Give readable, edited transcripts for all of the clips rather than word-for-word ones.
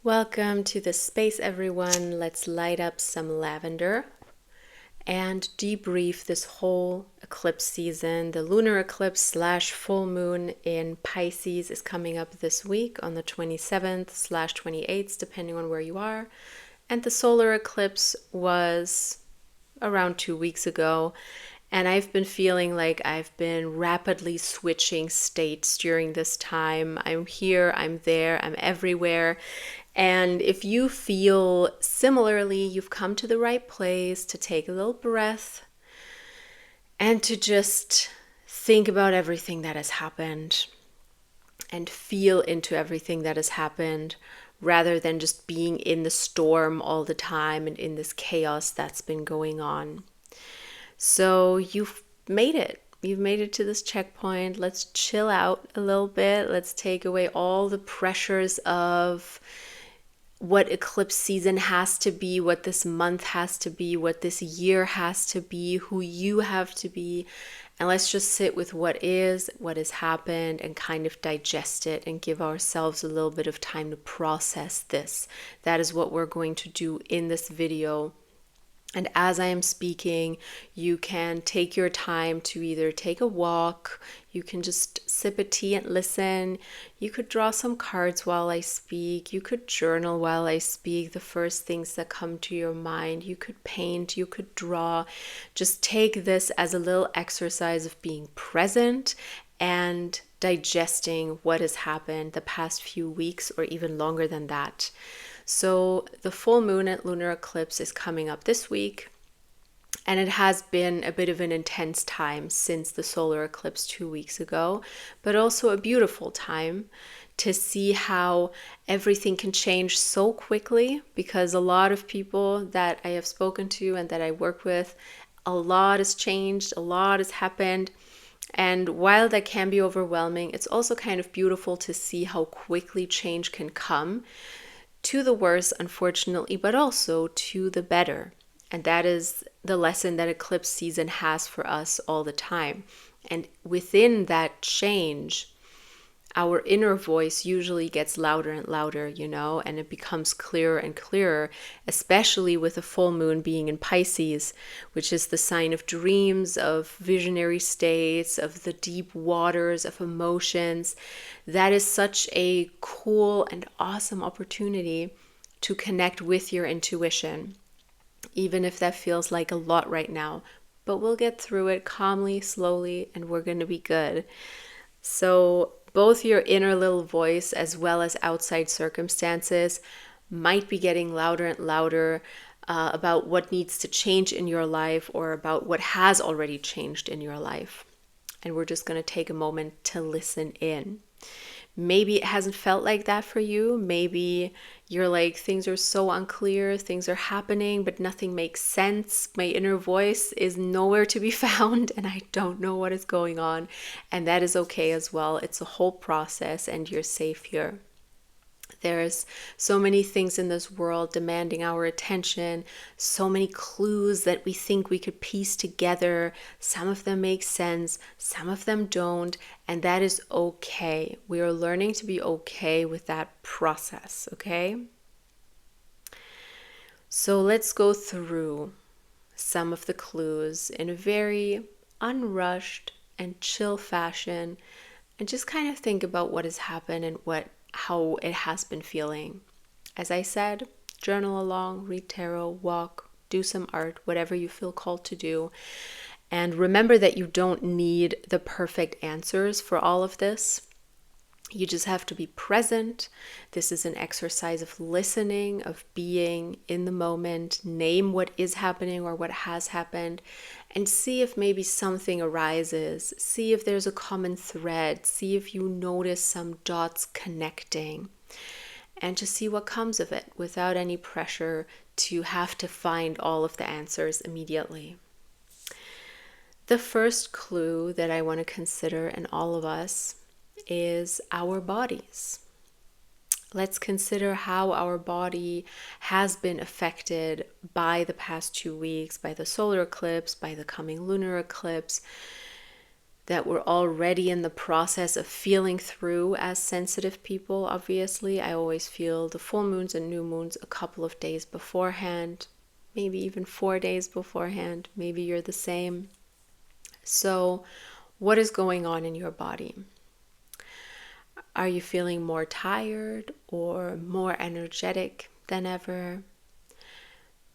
Welcome to the space, everyone. Let's light up some lavender and debrief this whole eclipse season. The lunar eclipse slash full moon in Pisces is coming up this week on the 27th slash 28th, depending on where you are. And the solar eclipse was around 2 weeks ago. And I've been feeling like I've been rapidly switching states during this time. I'm here, I'm there, I'm everywhere. And if you feel similarly, you've come to the right place to take a little breath and to just think about everything that has happened and feel into everything that has happened rather than just being in the storm all the time and in this chaos that's been going on. So you've made it. You've made it to this checkpoint. Let's chill out a little bit. Let's take away all the pressures of what eclipse season has to be, what this month has to be, what this year has to be, who you have to be. And let's just sit with what has happened, and kind of digest it and give ourselves a little bit of time to process this. That is what we're going to do in this video. And as I am speaking, you can take your time to either take a walk, you can just sip a tea and listen, you could draw some cards while I speak, you could journal while I speak, the first things that come to your mind, you could paint, you could draw. Just take this as a little exercise of being present and digesting what has happened the past few weeks or even longer than that. So the full moon and lunar eclipse is coming up this week, and it has been a bit of an intense time since the solar eclipse 2 weeks ago, but also a beautiful time to see how everything can change so quickly, because a lot of people that I have spoken to and that I work with, a lot has changed, a lot has happened. And while that can be overwhelming, it's also kind of beautiful to see how quickly change can come. To the worse, unfortunately, but also to the better. And that is the lesson that eclipse season has for us all the time. And within that change, our inner voice usually gets louder and louder, and it becomes clearer and clearer, especially with the full moon being in Pisces, which is the sign of dreams, of visionary states, of the deep waters of emotions. That is such a cool and awesome opportunity to connect with your intuition, even if that feels like a lot right now. But we'll get through it calmly, slowly, and we're going to be good. So both your inner little voice as well as outside circumstances might be getting louder and louder about what needs to change in your life, or about what has already changed in your life. And we're just going to take a moment to listen in. Maybe it hasn't felt like that for you. Maybe you're like, things are so unclear, things are happening, but nothing makes sense. My inner voice is nowhere to be found, and I don't know what is going on. And that is okay as well. It's a whole process, and you're safe here. There's so many things in this world demanding our attention, so many clues that we think we could piece together. Some of them make sense, some of them don't, and that is okay. We are learning to be okay with that process, okay? So let's go through some of the clues in a very unrushed and chill fashion, and just kind of think about what has happened and how it has been feeling. As I said, journal along, read tarot, walk, do some art, whatever you feel called to do. And remember that you don't need the perfect answers for all of this. You just have to be present. This is an exercise of listening, of being in the moment. Name what is happening or what has happened, and see if maybe something arises. See if there's a common thread. See if you notice some dots connecting, and just see what comes of it without any pressure to have to find all of the answers immediately. The first clue that I want to consider in all of us is our bodies. Let's consider how our body has been affected by the past 2 weeks, by the solar eclipse, by the coming lunar eclipse. that we're already in the process of feeling through as sensitive people. Obviously, I always feel the full moons and new moons a couple of days beforehand, maybe even 4 days beforehand. Maybe you're the same. So, what is going on in your body? Are you feeling more tired or more energetic than ever?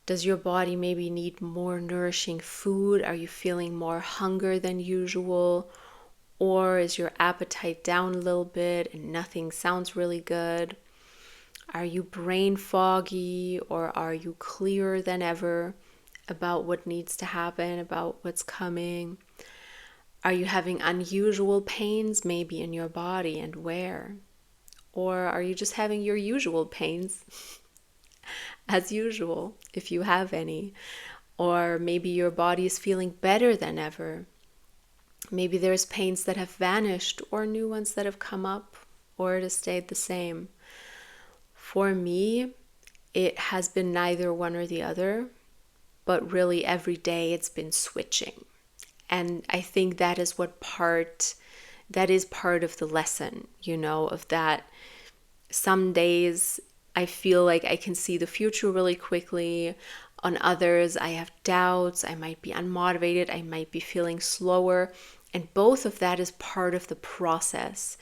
Does your body maybe need more nourishing food? Are you feeling more hunger than usual? Or is your appetite down a little bit and nothing sounds really good? Are you brain foggy, or are you clearer than ever about what needs to happen, about what's coming? Are you having unusual pains maybe in your body, and where? Or are you just having your usual pains as usual, if you have any? Or maybe your body is feeling better than ever. Maybe there's pains that have vanished or new ones that have come up, or it has stayed the same. For me, it has been neither one or the other, but really every day it's been switching. And I think that is part of the lesson, of that. Some days I feel like I can see the future really quickly. On others, I have doubts. I might be unmotivated. I might be feeling slower. And both of that is part of the process.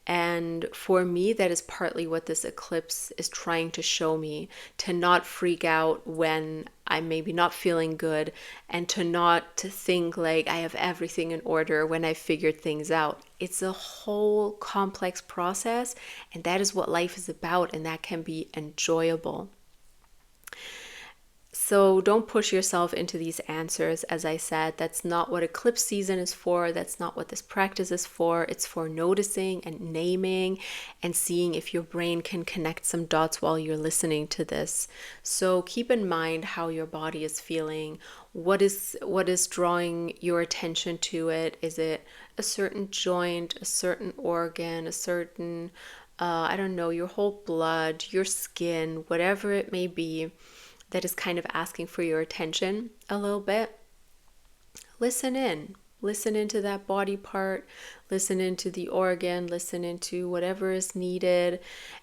And for me, that is partly what this eclipse is trying to show me, to not freak out when I'm maybe not feeling good, and to think like I have everything in order when I figured things out. It's a whole complex process, and that is what life is about, and that can be enjoyable. So don't push yourself into these answers. As I said, that's not what eclipse season is for. That's not what this practice is for. It's for noticing and naming and seeing if your brain can connect some dots while you're listening to this. So keep in mind how your body is feeling. What is drawing your attention to it? Is it a certain joint, a certain organ, a certain, your whole blood, your skin, whatever it may be, that is kind of asking for your attention a little bit? Listen into that body part, listen into the organ, listen into whatever is needed.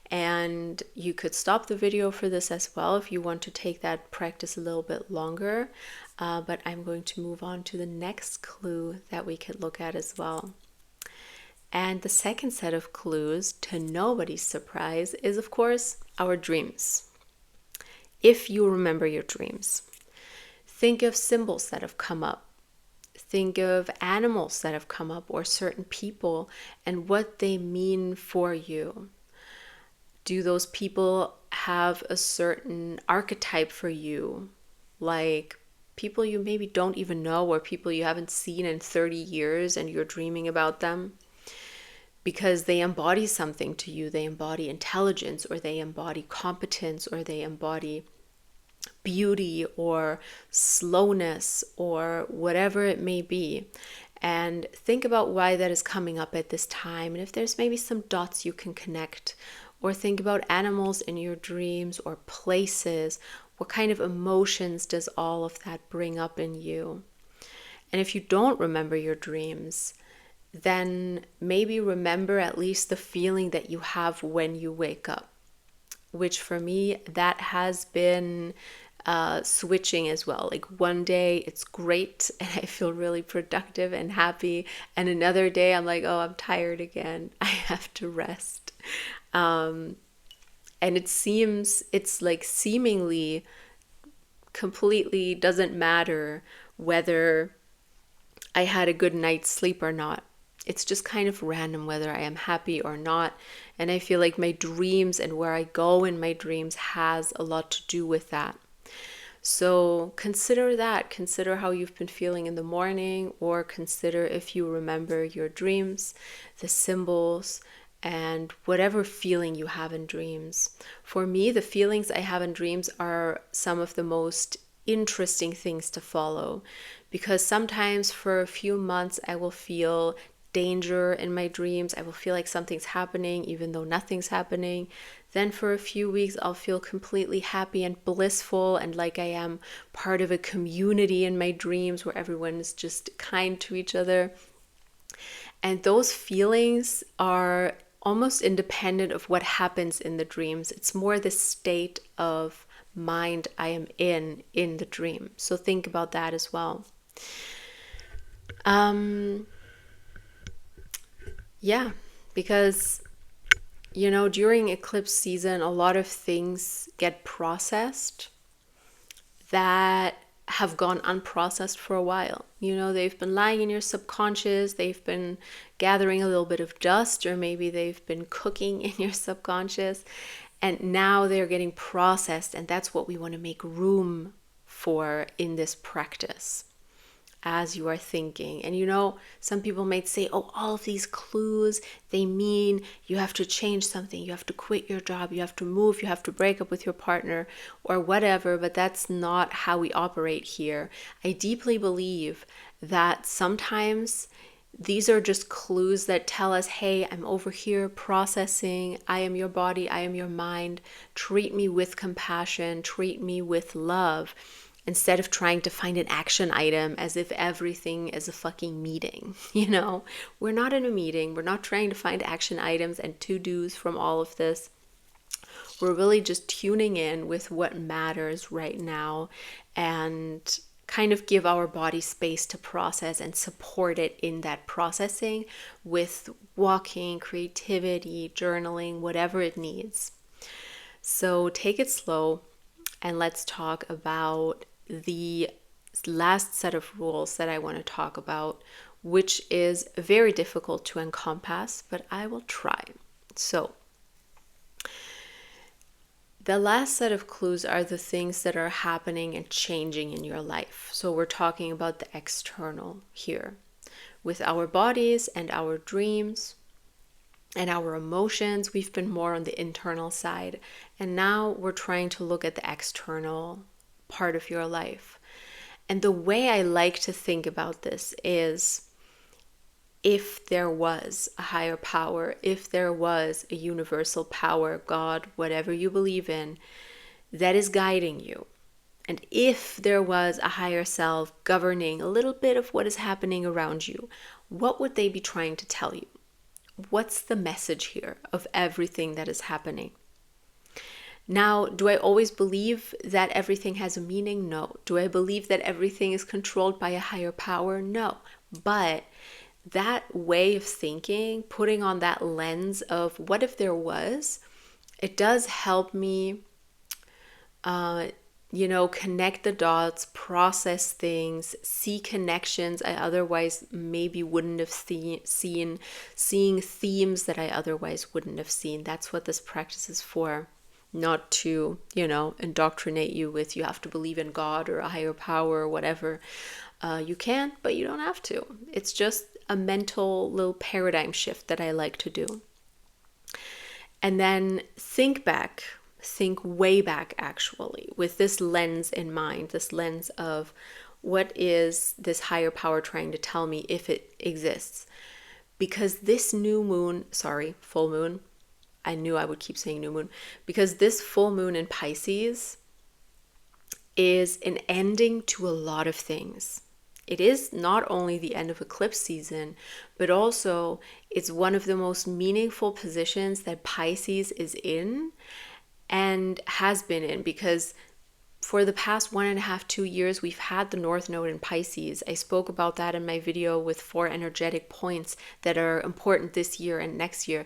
And you could stop the video for this as well if you want to take that practice a little bit longer. But I'm going to move on to the next clue that we could look at as well. And the second set of clues, to nobody's surprise, is of course our dreams. If you remember your dreams, think of symbols that have come up. Think of animals that have come up, or certain people, and what they mean for you. Do those people have a certain archetype for you? Like people you maybe don't even know, or people you haven't seen in 30 years and you're dreaming about them? Because they embody something to you. They embody intelligence, or they embody competence, or they embody beauty or slowness, or whatever it may be. And think about why that is coming up at this time, and if there's maybe some dots you can connect. Or think about animals in your dreams, or places. What kind of emotions does all of that bring up in you? And if you don't remember your dreams, then maybe remember at least the feeling that you have when you wake up, which for me, that has been switching as well. Like one day it's great and I feel really productive and happy, and another day I'm like, oh, I'm tired again. I have to rest. And it's like seemingly completely doesn't matter whether I had a good night's sleep or not. It's just kind of random whether I am happy or not. And I feel like my dreams and where I go in my dreams has a lot to do with that. So consider that. Consider how you've been feeling in the morning, or consider if you remember your dreams, the symbols, and whatever feeling you have in dreams. For me, the feelings I have in dreams are some of the most interesting things to follow, because sometimes for a few months I will feel danger in my dreams. I will feel like something's happening even though nothing's happening. Then for a few weeks I'll feel completely happy and blissful, and like I am part of a community in my dreams where everyone is just kind to each other. And those feelings are almost independent of what happens in the dreams. It's more the state of mind I am in the dream. So think about that as well. Yeah, because during eclipse season, a lot of things get processed that have gone unprocessed for a while. They've been lying in your subconscious, they've been gathering a little bit of dust, or maybe they've been cooking in your subconscious, and now they're getting processed, and that's what we want to make room for in this practice as you are thinking. And some people might say, oh, all of these clues, they mean you have to change something, you have to quit your job, you have to move, you have to break up with your partner or whatever, but that's not how we operate here. I deeply believe that sometimes these are just clues that tell us, hey, I'm over here processing. I am your body, I am your mind. Treat me with compassion, treat me with love, instead of trying to find an action item as if everything is a fucking meeting. We're not in a meeting. We're not trying to find action items and to-dos from all of this. We're really just tuning in with what matters right now and kind of give our body space to process and support it in that processing with walking, creativity, journaling, whatever it needs. So take it slow, and let's talk about the last set of rules that I want to talk about, which is very difficult to encompass, but I will try. So the last set of clues are the things that are happening and changing in your life. So we're talking about the external here. With our bodies and our dreams and our emotions, we've been more on the internal side. And now we're trying to look at the external part of your life. And the way I like to think about this is, if there was a higher power, if there was a universal power, God, whatever you believe in, that is guiding you, and if there was a higher self governing a little bit of what is happening around you, what would they be trying to tell you? What's the message here of everything that is happening? Now, do I always believe that everything has a meaning? No. Do I believe that everything is controlled by a higher power? No. But that way of thinking, putting on that lens of what if there was, it does help me, connect the dots, process things, see connections I otherwise maybe wouldn't have seen, seeing themes that I otherwise wouldn't have seen. That's what this practice is for. Not to, indoctrinate you with you have to believe in God or a higher power or whatever. You can, but you don't have to. It's just a mental little paradigm shift that I like to do. And then think way back actually, with this lens in mind, this lens of what is this higher power trying to tell me if it exists. Because this full moon, I knew I would keep saying new moon, because this full moon in Pisces is an ending to a lot of things. It is not only the end of eclipse season, but also it's one of the most meaningful positions that Pisces is in and has been in, because for the past 1.5, 2 years, we've had the North Node in Pisces. I spoke about that in my video with 4 energetic points that are important this year and next year.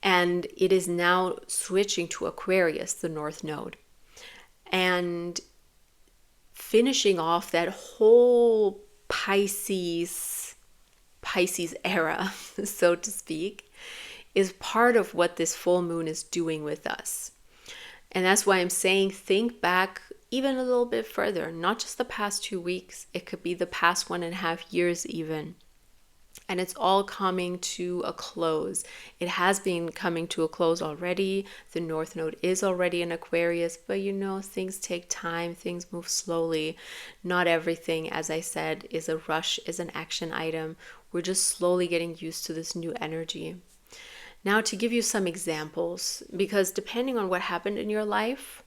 And it is now switching to Aquarius, the North Node. And finishing off that whole Pisces era, so to speak, is part of what this full moon is doing with us. And that's why I'm saying think back even a little bit further, not just the past 2 weeks. It could be the past 1.5 years even. And it's all coming to a close. It has been coming to a close already. The North Node is already in Aquarius, but things take time, things move slowly. Not everything, as I said, is a rush, is an action item. We're just slowly getting used to this new energy. Now, to give you some examples, because depending on what happened in your life,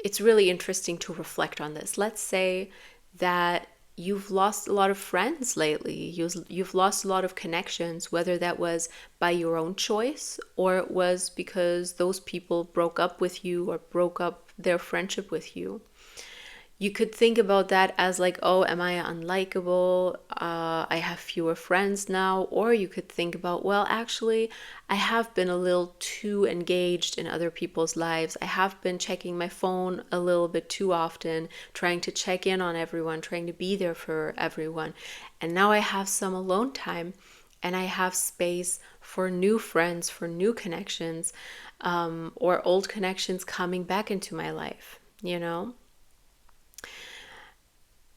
it's really interesting to reflect on this. Let's say that you've lost a lot of friends lately. You've lost a lot of connections, whether that was by your own choice or it was because those people broke up with you or broke up their friendship with you. You could think about that as like, oh, am I unlikable? I have fewer friends now. Or you could think about, well, actually, I have been a little too engaged in other people's lives. I have been checking my phone a little bit too often, trying to check in on everyone, trying to be there for everyone. And now I have some alone time and I have space for new friends, for new connections, or old connections coming back into my life, you know?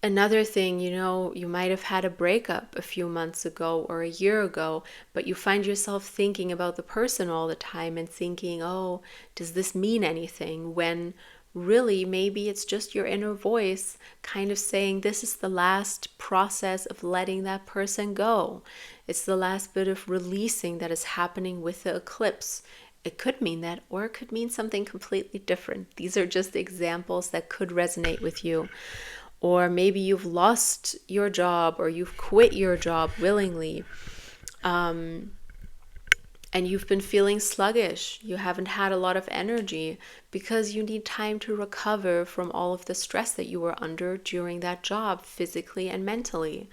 Another thing, you might have had a breakup a few months ago or a year ago, but you find yourself thinking about the person all the time and thinking, oh, does this mean anything? When really, maybe it's just your inner voice kind of saying, this is the last process of letting that person go. It's the last bit of releasing that is happening with the eclipse. It could mean that, or it could mean something completely different. These are just examples that could resonate with you. Or maybe you've lost your job or you've quit your job willingly, and you've been feeling sluggish. You haven't had a lot of energy because you need time to recover from all of the stress that you were under during that job, physically and mentally.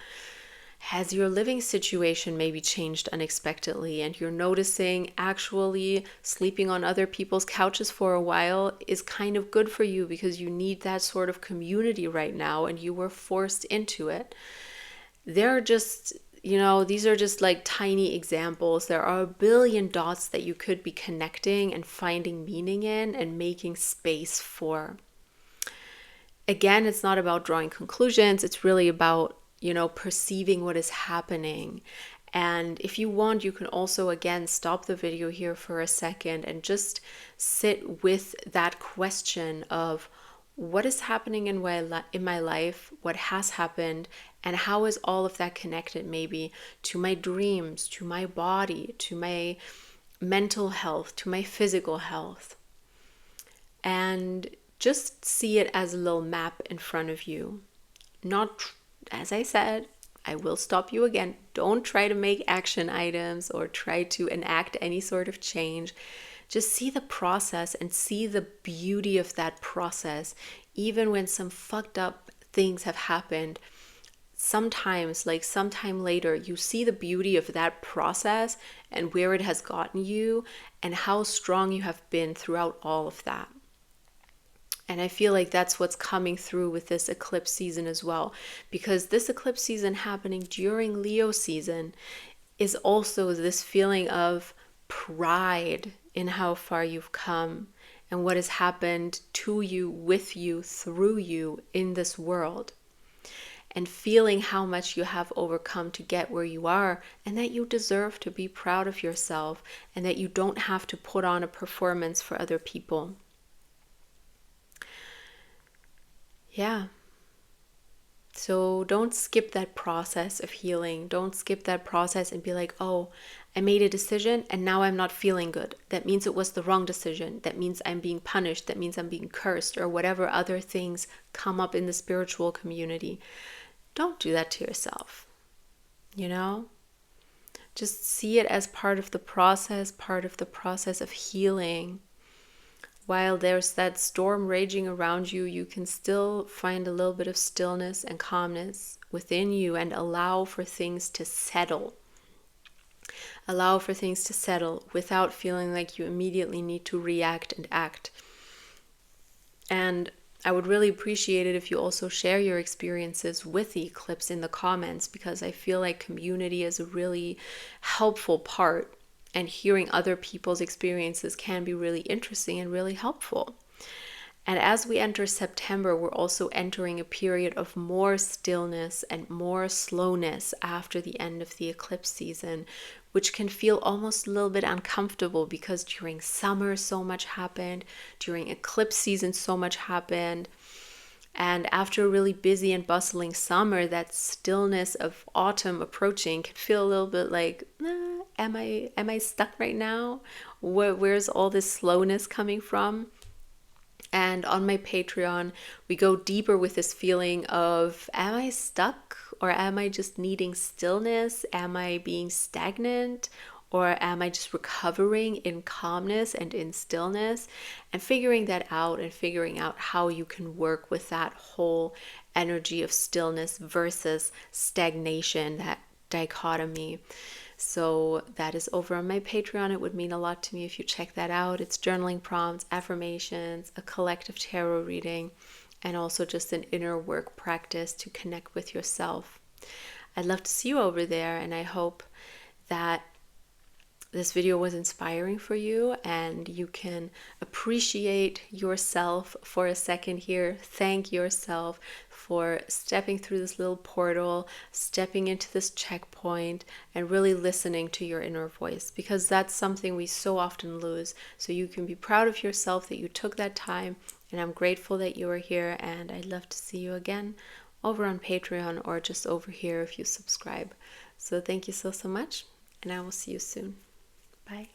Has your living situation maybe changed unexpectedly and you're noticing actually sleeping on other people's couches for a while is kind of good for you because you need that sort of community right now and you were forced into it? They're just, these are just like tiny examples. There are a billion dots that you could be connecting and finding meaning in and making space for. Again, it's not about drawing conclusions. It's really about perceiving what is happening. And if you want, you can also, again, stop the video here for a second and just sit with that question of what is happening in my life, what has happened, and how is all of that connected maybe to my dreams, to my body, to my mental health, to my physical health. And just see it as a little map in front of you. Not, as I said, I will stop you again. Don't try to make action items or try to enact any sort of change. Just see the process and see the beauty of that process. Even when some fucked up things have happened, sometimes, like sometime later, you see the beauty of that process and where it has gotten you and how strong you have been throughout all of that. And I feel like that's what's coming through with this eclipse season as well. Because this eclipse season happening during Leo season is also this feeling of pride in how far you've come and what has happened to you, with you, through you in this world. And feeling how much you have overcome to get where you are and that you deserve to be proud of yourself and that you don't have to put on a performance for other people. Yeah. So don't skip that process of healing. Don't skip that process and be like, oh, I made a decision and now I'm not feeling good. That means it was the wrong decision. That means I'm being punished. That means I'm being cursed or whatever other things come up in the spiritual community. Don't do that to yourself. Just see it as part of the process of healing. While there's that storm raging around you, you can still find a little bit of stillness and calmness within you and allow for things to settle. Allow for things to settle without feeling like you immediately need to react and act. And I would really appreciate it if you also share your experiences with the eclipse in the comments, because I feel like community is a really helpful part. And hearing other people's experiences can be really interesting and really helpful. And as we enter September, we're also entering a period of more stillness and more slowness after the end of the eclipse season, which can feel almost a little bit uncomfortable because during summer so much happened, during eclipse season so much happened. And after a really busy and bustling summer, that stillness of autumn approaching can feel a little bit like, am I stuck right now? Where's all this slowness coming from? And on my Patreon, we go deeper with this feeling of, am I stuck, or am I just needing stillness? Am I being stagnant? Or am I just recovering in calmness and in stillness? And figuring that out, and figuring out how you can work with that whole energy of stillness versus stagnation, that dichotomy. So that is over on my Patreon. It would mean a lot to me if you check that out. It's journaling prompts, affirmations, a collective tarot reading, and also just an inner work practice to connect with yourself. I'd love to see you over there, and I hope that this video was inspiring for you and you can appreciate yourself for a second here. Thank yourself for stepping through this little portal, stepping into this checkpoint, and really listening to your inner voice, because that's something we so often lose. So you can be proud of yourself that you took that time, and I'm grateful that you are here, and I'd love to see you again over on Patreon or just over here if you subscribe. So thank you so much, and I will see you soon. Bye.